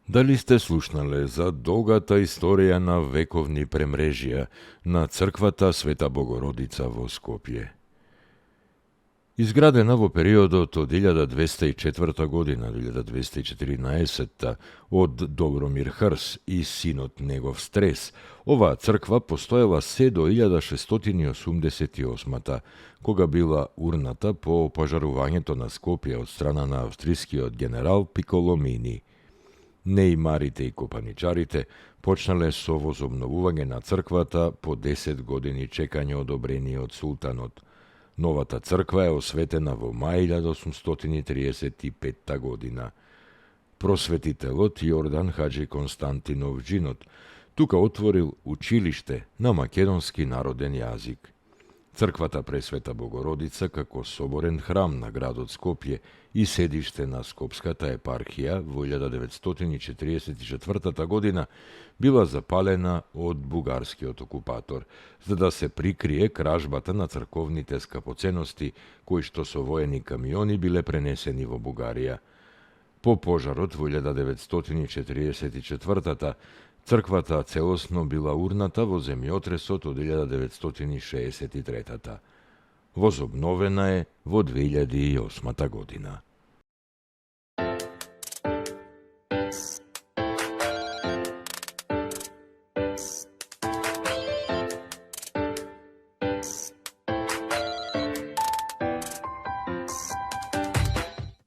Дали сте слушнале за долгата историја на вековни премрежија на црквата Света Богородица во Скопје? Изградена во периодот од 1204 година до 1214 од Добромир Хрс и синот негов Стрес, оваа црква постоела се до 1688 кога била урната по пожарувањето на Скопје од страна на австрискиот генерал Пиколомини. Неимарите и копаничарите почнале со возобновување на црквата по 10 години чекање одобрение од султанот. Новата црква е осветена во мај 1835 година. Просветителот Јордан Хаджи Константинов Джинот тука отворил училиште на македонски народен јазик. Црквата Пресвета Богородица како соборен храм на градот Скопје и седиште на Скопската епархија во 1944 година била запалена од бугарскиот окупатор, за да се прикрие кражбата на црковните скапоценности кои што со воени камиони биле пренесени во Бугарија. По пожарот во 1944 црквата целосно била урната во земјотресот од 1963 Возобновена е во 2008 година.